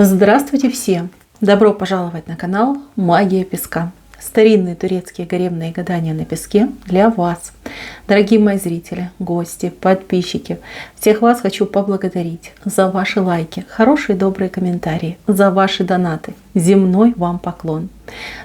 Здравствуйте все! Добро пожаловать на канал Магия Песка. Старинные турецкие гаремные гадания на песке для вас. Дорогие мои зрители, гости, подписчики, всех вас хочу поблагодарить за ваши лайки, хорошие добрые комментарии, за ваши донаты. Земной вам поклон.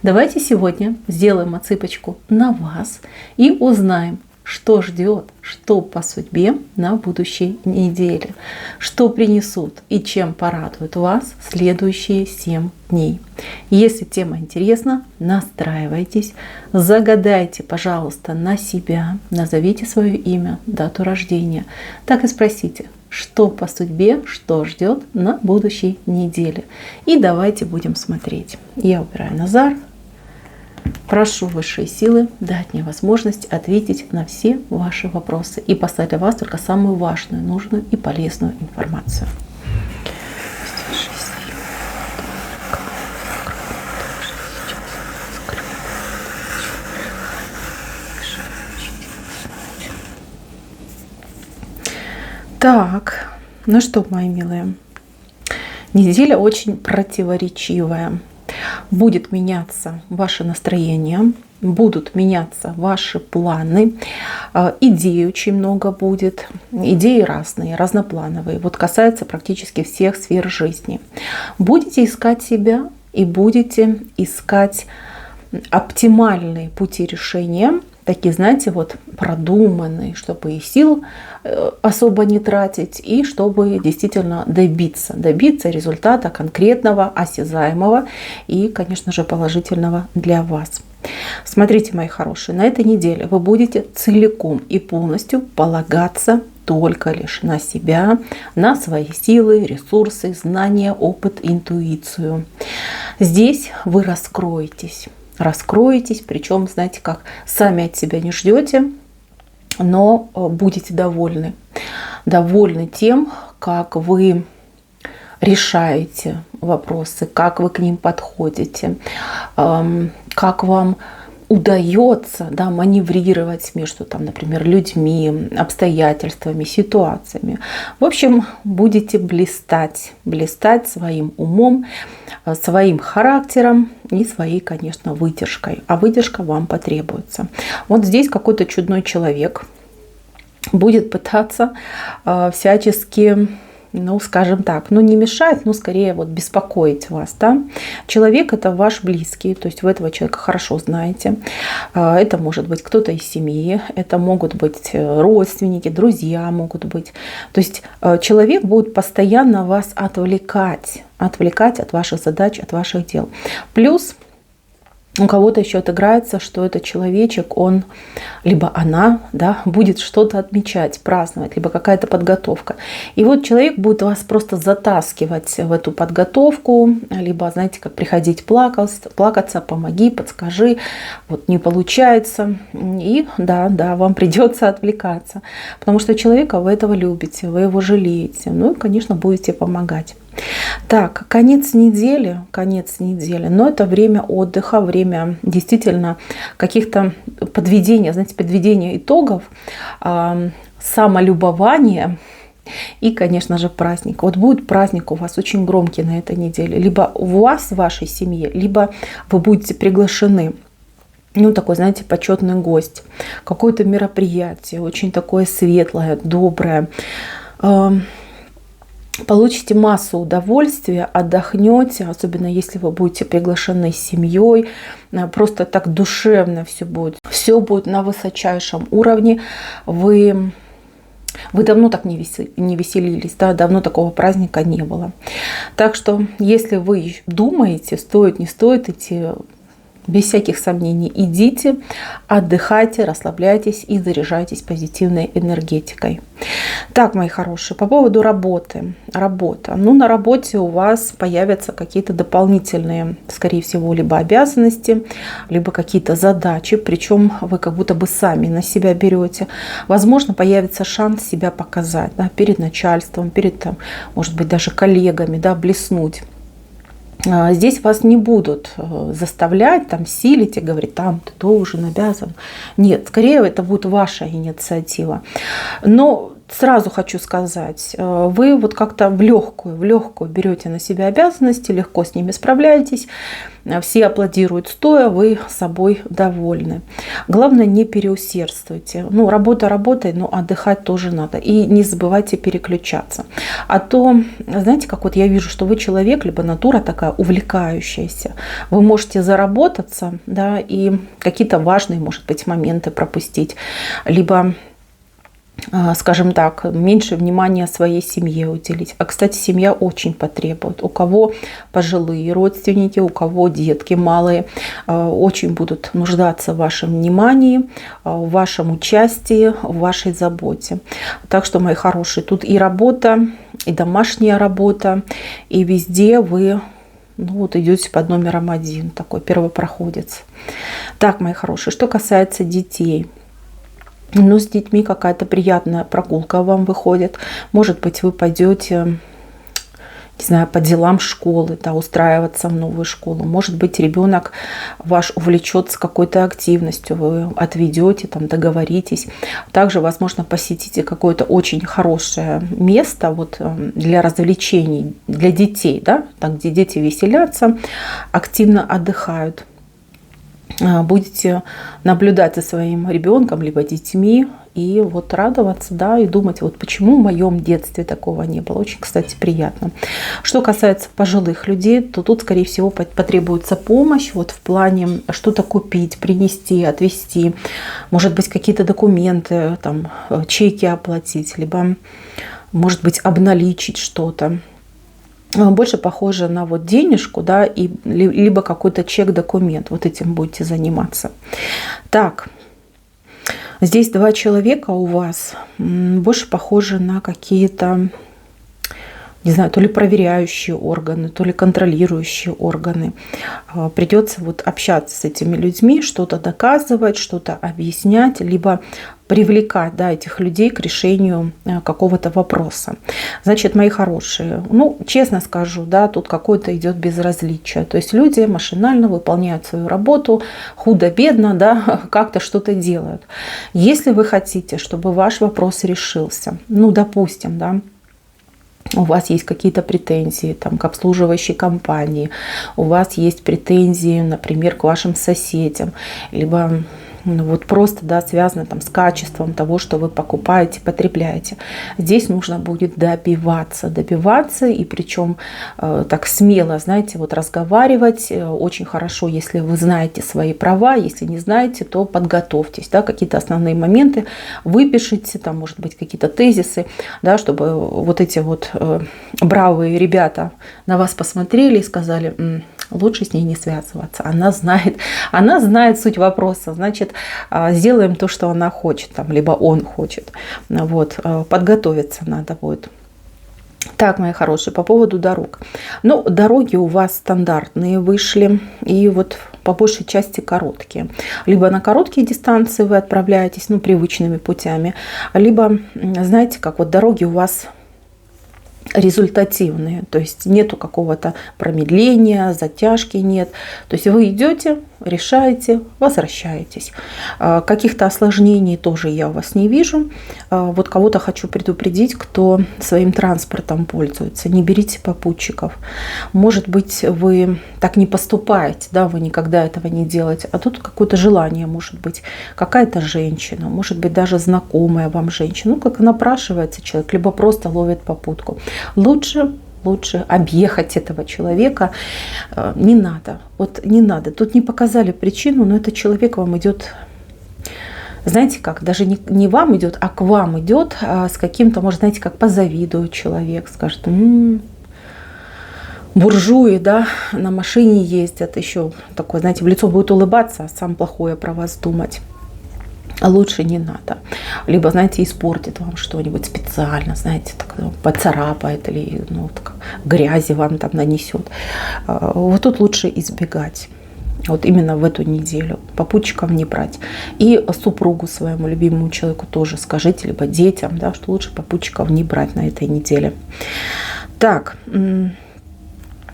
Давайте сегодня сделаем отсыпочку на вас и узнаем, что ждет, что по судьбе на будущей неделе, что принесут и чем порадуют вас следующие 7 дней. Если тема интересна, настраивайтесь, загадайте, пожалуйста, на себя, назовите свое имя, дату рождения, так и спросите, что по судьбе, что ждет на будущей неделе. И давайте будем смотреть. Я убираю Назар. Прошу высшие силы дать мне возможность ответить на все ваши вопросы и послать для вас только самую важную, нужную и полезную информацию. Так, ну что, мои милые, неделя очень противоречивая. Будет меняться ваше настроение, будут меняться ваши планы, идей очень много будет, идеи разные, разноплановые. Вот касается практически всех сфер жизни. Будете искать себя и будете искать оптимальные пути решения, такие, знаете, вот продуманные, чтобы и сил особо не тратить, и чтобы действительно добиться результата конкретного, осязаемого и, конечно же, положительного для вас. Смотрите, мои хорошие, на этой неделе вы будете целиком и полностью полагаться только лишь на себя, на свои силы, ресурсы, знания, опыт, интуицию. Здесь вы раскроетесь, причем, знаете как, сами от себя не ждете, но будете довольны тем, как вы решаете вопросы, как вы к ним подходите, как вам удается, да, маневрировать между, там, например, людьми, обстоятельствами, ситуациями. В общем, будете блистать своим умом, своим характером и своей, конечно, выдержкой. А выдержка вам потребуется. Вот здесь какой-то чудной человек будет пытаться всячески, ну, скажем так, ну, не мешать, но скорее вот беспокоить вас, да. Человек — это ваш близкий, то есть вы этого человека хорошо знаете. Это может быть кто-то из семьи, это могут быть родственники, друзья могут быть. То есть человек будет постоянно вас отвлекать от ваших задач, от ваших дел. Плюс у кого-то еще отыграется, что этот человечек, он, либо она, да, будет что-то отмечать, праздновать, либо какая-то подготовка. И вот человек будет вас просто затаскивать в эту подготовку, либо, знаете, как приходить плакаться, помоги, подскажи, вот не получается. И да, вам придется отвлекаться, потому что человека вы этого любите, вы его жалеете. Ну и, конечно, будете помогать. Так, конец недели, но это время отдыха, время действительно каких-то подведения итогов, самолюбования и, конечно же, праздник. Вот будет праздник у вас очень громкий на этой неделе. Либо у вас в вашей семье, либо вы будете приглашены. Ну, такой, знаете, почетный гость. Какое-то мероприятие, очень такое светлое, доброе. Получите массу удовольствия, отдохнете, особенно если вы будете приглашены с семьей. Просто так душевно все будет. Все будет на высочайшем уровне. Вы давно так не веселились, да? Давно такого праздника не было. Так что, если вы думаете, стоит, не стоит идти, без всяких сомнений идите, отдыхайте, расслабляйтесь и заряжайтесь позитивной энергетикой. Так, мои хорошие, по поводу работы. Ну, на работе у вас появятся какие-то дополнительные, скорее всего, либо обязанности, либо какие-то задачи, причем вы как будто бы сами на себя берете. Возможно, появится шанс себя показать, да, перед начальством, перед, там, может быть, даже коллегами, да, блеснуть. Здесь вас не будут заставлять, там, силить и говорить, там, ты должен, обязан. Нет, скорее это будет ваша инициатива. Но сразу хочу сказать, вы вот как-то в легкую берете на себя обязанности, легко с ними справляетесь, все аплодируют стоя, вы собой довольны. Главное, не переусердствуйте. Ну, работа работой, но отдыхать тоже надо. И не забывайте переключаться. А то, знаете, как вот я вижу, что вы человек, либо натура такая увлекающаяся. Вы можете заработаться, да, и какие-то важные, может быть, моменты пропустить, либо, скажем так, меньше внимания своей семье уделить. А, кстати, семья очень потребует. У кого пожилые родственники, у кого детки малые, очень будут нуждаться в вашем внимании, в вашем участии, в вашей заботе. Так что, мои хорошие, тут и работа, и домашняя работа, и везде вы, ну, вот идете под номером 1, такой первопроходец. Так, мои хорошие, что касается детей. Ну, с детьми какая-то приятная прогулка вам выходит. Может быть, вы пойдете, не знаю, по делам школы, да, устраиваться в новую школу. Может быть, ребенок ваш увлечется какой-то активностью, вы отведете, там, договоритесь. Также, возможно, посетите какое-то очень хорошее место вот, для развлечений, для детей, да, там, где дети веселятся, активно отдыхают. Будете наблюдать за своим ребенком, либо детьми, и вот радоваться, да, и думать, вот почему в моем детстве такого не было. Очень, кстати, приятно. Что касается пожилых людей, то тут, скорее всего, потребуется помощь вот в плане что-то купить, принести, отвезти, может быть, какие-то документы, там, чеки оплатить, либо, может быть, обналичить что-то. Больше похоже на вот денежку, да, и либо какой-то чек-документ. Вот этим будете заниматься. Так, здесь 2 человека у вас больше похожи на какие-то, не знаю, то ли проверяющие органы, то ли контролирующие органы. Придется вот общаться с этими людьми, что-то доказывать, что-то объяснять, либо привлекать, да, этих людей к решению какого-то вопроса. Значит, мои хорошие, ну, честно скажу, да, тут какое-то идет безразличие. То есть люди машинально выполняют свою работу, худо-бедно, да, как-то что-то делают. Если вы хотите, чтобы ваш вопрос решился, ну, допустим, да, у вас есть какие-то претензии там, к обслуживающей компании, у вас есть претензии, например, к вашим соседям, либо вот просто, да, связано там с качеством того, что вы покупаете, потребляете. Здесь нужно будет добиваться, и причем так смело, знаете, вот разговаривать. Очень хорошо, если вы знаете свои права, если не знаете, то подготовьтесь, да, какие-то основные моменты выпишите, там, может быть, какие-то тезисы, да, чтобы вот эти вот бравые ребята на вас посмотрели и сказали: лучше с ней не связываться, она знает суть вопроса, значит, сделаем то, что она хочет, там, либо он хочет. Вот, подготовиться надо будет. Так, мои хорошие, по поводу дорог. Ну, дороги у вас стандартные вышли, и вот по большей части короткие. Либо на короткие дистанции вы отправляетесь, ну, привычными путями, либо, знаете, как вот дороги у вас результативные, то есть нету какого-то промедления, затяжки нет. То есть вы идете, решаете, возвращаетесь. Каких-то осложнений тоже я у вас не вижу. Вот кого-то хочу предупредить, кто своим транспортом пользуется. Не берите попутчиков. Может быть, вы так не поступаете, да, вы никогда этого не делаете, а тут какое-то желание, может быть, какая-то женщина, может быть, даже знакомая вам женщина, ну, как напрашивается человек, либо просто ловит попутку. Лучше объехать этого человека не надо. Вот не надо. Тут не показали причину, но этот человек вам идет, знаете как, даже не вам идет, а к вам идет с каким-то, может, знаете, как позавидует человек, скажет: буржуи, да, на машине ездят, еще такой, знаете, в лицо будет улыбаться, а сам плохое про вас думать. Лучше не надо. Либо, знаете, испортит вам что-нибудь специально, знаете, так, поцарапает или, ну, так, грязи вам там нанесет. Вот тут лучше избегать. Вот именно в эту неделю. Попутчиков не брать. И супругу своему любимому человеку тоже скажите, либо детям, да, что лучше попутчиков не брать на этой неделе. Так.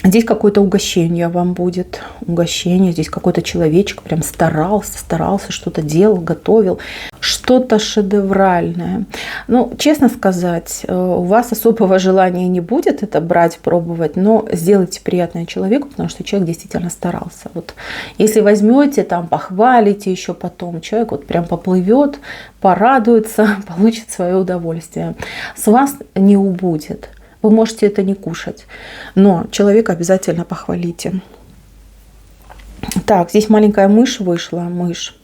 Здесь какое-то угощение вам будет. Угощение. Здесь какой-то человечек прям старался, что-то делал, готовил. Что что-то шедевральное. Ну, честно сказать, у вас особого желания не будет это брать, пробовать, но сделайте приятное человеку, потому что человек действительно старался. Вот если возьмете, там, похвалите еще потом, человек вот прям поплывет, порадуется, получит свое удовольствие. С вас не убудет. Вы можете это не кушать, но человека обязательно похвалите. Так, здесь маленькая мышь вышла, мышь.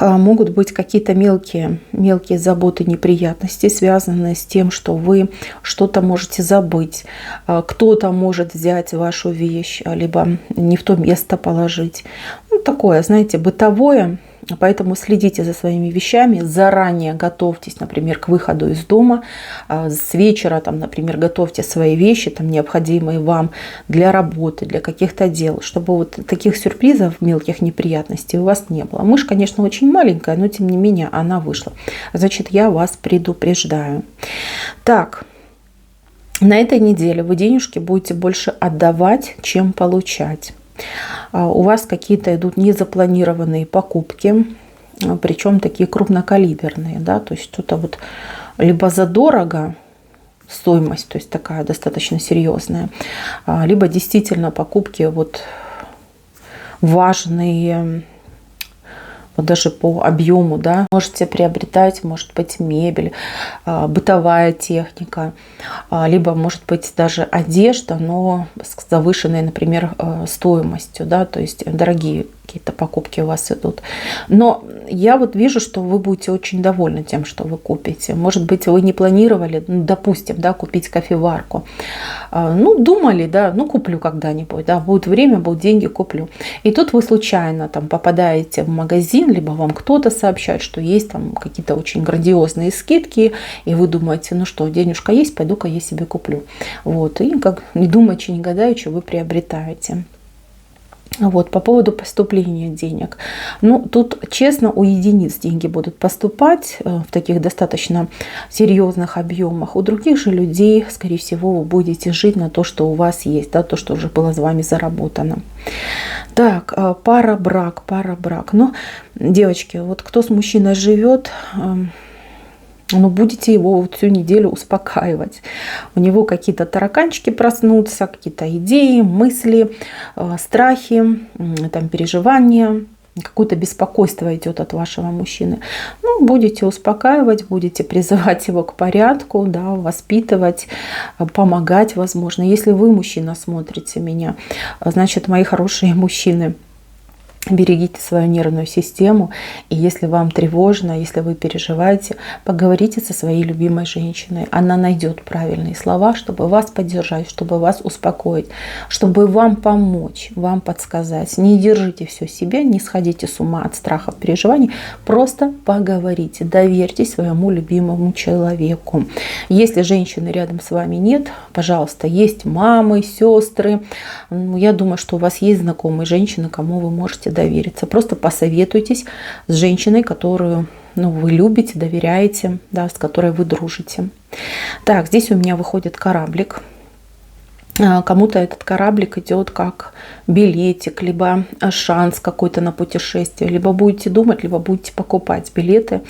Могут быть какие-то мелкие заботы, неприятности, связанные с тем, что вы что-то можете забыть. Кто-то может взять вашу вещь, либо не в то место положить. Ну, такое, знаете, бытовое. Поэтому следите за своими вещами, заранее готовьтесь, например, к выходу из дома. С вечера, там, например, готовьте свои вещи, там, необходимые вам для работы, для каких-то дел, чтобы вот таких сюрпризов, мелких неприятностей у вас не было. Мышь, конечно, очень маленькая, но тем не менее она вышла. Значит, я вас предупреждаю. Так, на этой неделе вы денежки будете больше отдавать, чем получать. У вас какие-то идут незапланированные покупки, причем такие крупнокалиберные, да, то есть что-то вот либо задорого, стоимость, то есть такая достаточно серьезная, либо действительно покупки вот важные, вот даже по объему, да, можете приобретать, может быть, мебель, бытовая техника, либо, может быть, даже одежда, но с завышенной, например, стоимостью, да, то есть дорогие какие-то покупки у вас идут. Но я вот вижу, что вы будете очень довольны тем, что вы купите. Может быть, вы не планировали, ну, допустим, да, купить кофеварку. Ну, думали, да, ну, куплю когда-нибудь, да, будет время, будут деньги, куплю. И тут вы случайно там попадаете в магазин, либо вам кто-то сообщает, что есть там какие-то очень грандиозные скидки, и вы думаете, ну что, денежка есть, пойду-ка я себе куплю. Вот, и как не думаючи, не гадаючи, вы приобретаете. Вот, по поводу поступления денег. Ну, тут, честно, у единиц деньги будут поступать в таких достаточно серьезных объемах. У других же людей, скорее всего, вы будете жить на то, что у вас есть, да, то, что уже было с вами заработано. Так, пара-брак. Ну, девочки, вот кто с мужчиной живет, но будете его вот всю неделю успокаивать. У него какие-то тараканчики проснутся, какие-то идеи, мысли, страхи, там, переживания, какое-то беспокойство идет от вашего мужчины. Ну, будете успокаивать, будете призывать его к порядку, да, воспитывать, помогать, возможно. Если вы, мужчина, смотрите меня, значит, мои хорошие мужчины, берегите свою нервную систему, и если вам тревожно, если вы переживаете, поговорите со своей любимой женщиной. Она найдет правильные слова, чтобы вас поддержать, чтобы вас успокоить, чтобы вам помочь, вам подсказать. Не держите все себе, не сходите с ума от страхов, переживаний, просто поговорите, доверьтесь своему любимому человеку. Если женщины рядом с вами нет, пожалуйста, есть мамы, сестры. Я думаю, что у вас есть знакомые женщины, кому вы можете довериться. Просто посоветуйтесь с женщиной, которую, ну, вы любите, доверяете, да, с которой вы дружите. Так, здесь у меня выходит кораблик. Кому-то этот кораблик идет как билетик, либо шанс какой-то на путешествие. Либо будете думать, либо будете покупать билеты.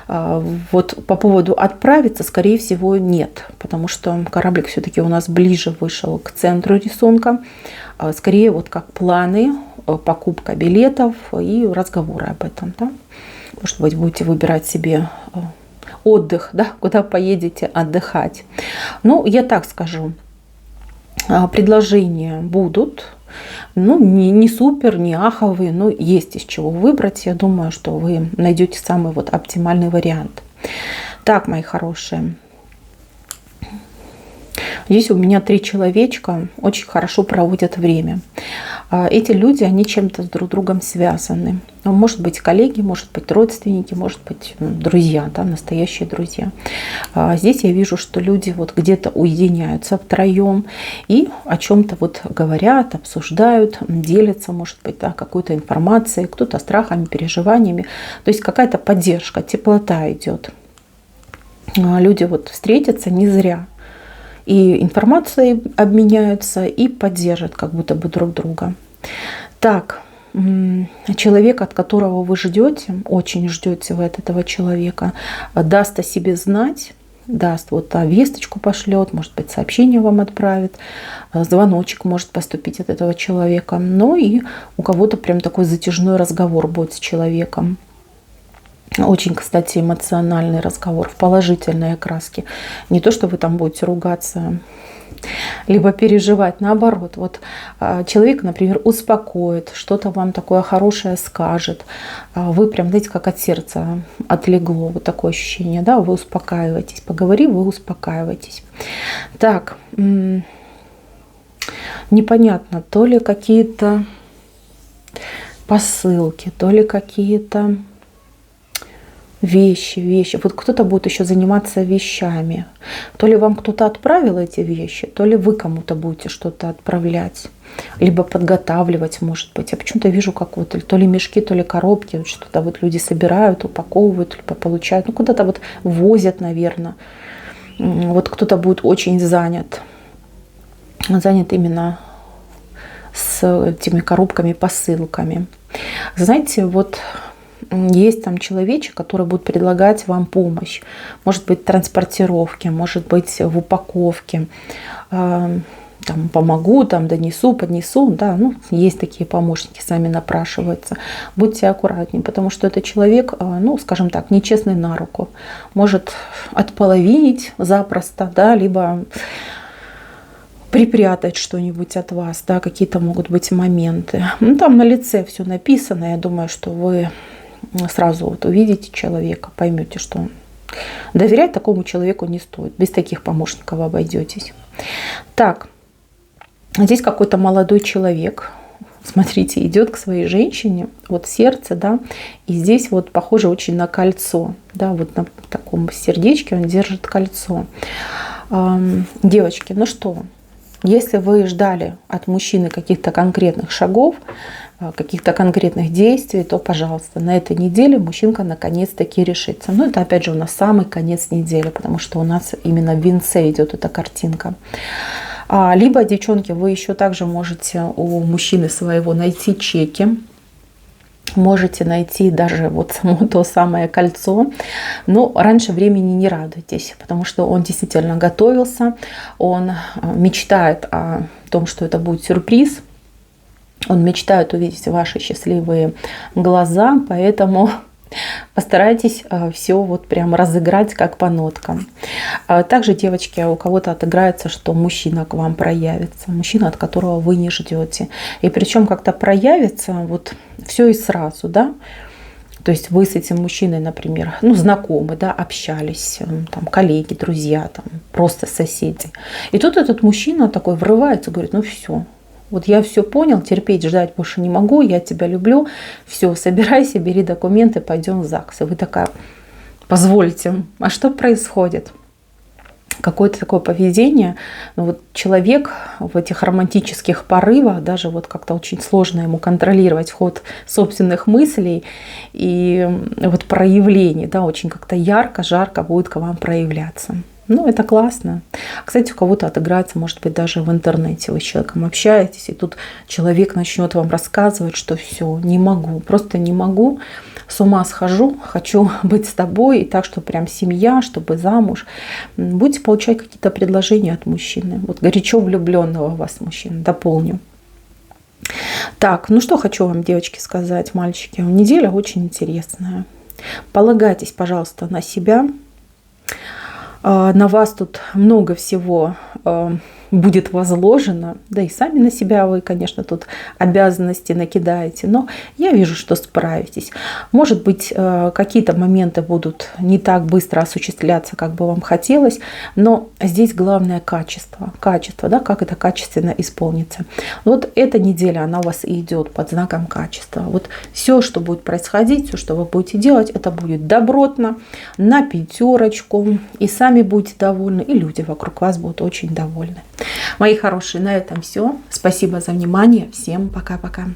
Вот по поводу отправиться, скорее всего, нет, потому что кораблик все-таки у нас ближе вышел к центру рисунка. Скорее вот как планы, покупка билетов и разговоры об этом. Да? Может быть, будете выбирать себе отдых, да? Куда поедете отдыхать. Ну, я так скажу, предложения будут. Ну, не супер, не аховые, но есть из чего выбрать. Я думаю, что вы найдете самый вот оптимальный вариант. Так, мои хорошие. Здесь у меня 3 человечка очень хорошо проводят время. Эти люди, они чем-то с друг другом связаны. Может быть, коллеги, может быть, родственники, может быть, друзья, да, настоящие друзья. Здесь я вижу, что люди вот где-то уединяются втроем и о чем-то вот говорят, обсуждают, делятся, может быть, да, какой-то информацией, кто-то страхами, переживаниями. То есть какая-то поддержка, теплота идет. Люди вот встретятся не зря. И информацией обменяются, и поддержат как будто бы друг друга. Так, человек, от которого вы ждете, очень ждете вы от этого человека, даст о себе знать, даст вот весточку пошлет, может быть, сообщение вам отправит, звоночек может поступить от этого человека. Ну и у кого-то прям такой затяжной разговор будет с человеком. Очень, кстати, эмоциональный разговор в положительной окраске. Не то, что вы там будете ругаться, либо переживать. Наоборот, вот человек, например, успокоит, что-то вам такое хорошее скажет. Вы прям, знаете, как от сердца отлегло. Вот такое ощущение, да, вы успокаиваетесь. Поговорив, вы успокаиваетесь. Так, непонятно, то ли какие-то посылки, то ли какие-то вещи. Вот кто-то будет еще заниматься вещами. То ли вам кто-то отправил эти вещи, то ли вы кому-то будете что-то отправлять. Либо подготавливать, может быть. Я почему-то вижу, как вот то ли мешки, то ли коробки. Вот что-то вот люди собирают, упаковывают, либо получают. Ну, куда-то вот возят, наверное. Вот кто-то будет очень занят. Занят именно с этими коробками, посылками. Знаете, вот есть там человечек, который будет предлагать вам помощь. Может быть, в транспортировке, может быть, в упаковке. Там, помогу, там, донесу, поднесу. Да, ну, есть такие помощники, сами напрашиваются. Будьте аккуратнее, потому что это человек, ну, скажем так, нечестный на руку. Может отполовинить запросто, да, либо припрятать что-нибудь от вас, да, какие-то могут быть моменты. Ну, там на лице все написано. Я думаю, что вы сразу вот увидите человека, поймете, что доверять такому человеку не стоит. Без таких помощников обойдетесь. Так, здесь какой-то молодой человек, смотрите, идет к своей женщине, вот сердце, да, и здесь вот похоже очень на кольцо, да, вот на таком сердечке он держит кольцо. Девочки, ну что, если вы ждали от мужчины каких-то конкретных шагов, каких-то конкретных действий, то, пожалуйста, на этой неделе мужчинка наконец-таки решится. Но это, опять же, у нас самый конец недели, потому что у нас именно в венце идет эта картинка. Либо, девчонки, вы еще также можете у мужчины своего найти чеки, можете найти даже вот само то самое кольцо, но раньше времени не радуйтесь, потому что он действительно готовился, он мечтает о том, что это будет сюрприз, он мечтает увидеть ваши счастливые глаза, поэтому постарайтесь все вот прям разыграть как по ноткам. Также, девочки, у кого-то отыграется, что мужчина к вам проявится, мужчина, от которого вы не ждете. И причем как-то проявится вот все и сразу, да. То есть вы с этим мужчиной, например, ну, знакомы, да, общались, там, коллеги, друзья, там, просто соседи. И тут этот мужчина такой врывается, говорит, ну все. Вот я все понял, терпеть, ждать больше не могу, я тебя люблю. Все, собирайся, бери документы, пойдем в ЗАГС. И вы такая, позвольте, а что происходит? Какое-то такое поведение. Ну, вот человек в этих романтических порывах, даже вот как-то очень сложно ему контролировать ход собственных мыслей и вот проявление, да, очень как-то ярко, жарко будет к вам проявляться. Ну, это классно. Кстати, у кого-то отыграется, может быть, даже в интернете. Вы с человеком общаетесь, и тут человек начнет вам рассказывать, что все, не могу, просто не могу, с ума схожу, хочу быть с тобой, и так, что прям семья, чтобы замуж. Будете получать какие-то предложения от мужчины. Вот горячо влюбленного в вас мужчина, дополню. Так, ну что хочу вам, девочки, сказать, мальчики. Неделя очень интересная. Полагайтесь, пожалуйста, на себя. На вас тут много всего будет возложено, да и сами на себя вы, конечно, тут обязанности накидаете, но я вижу, что справитесь. Может быть, какие-то моменты будут не так быстро осуществляться, как бы вам хотелось, но здесь главное качество, да, как это качественно исполнится. Вот эта неделя, она у вас и идет под знаком качества. Вот все, что будет происходить, все, что вы будете делать, это будет добротно, на 5, и сами будете довольны, и люди вокруг вас будут очень довольны. Мои хорошие, на этом все. Спасибо за внимание. Всем пока-пока.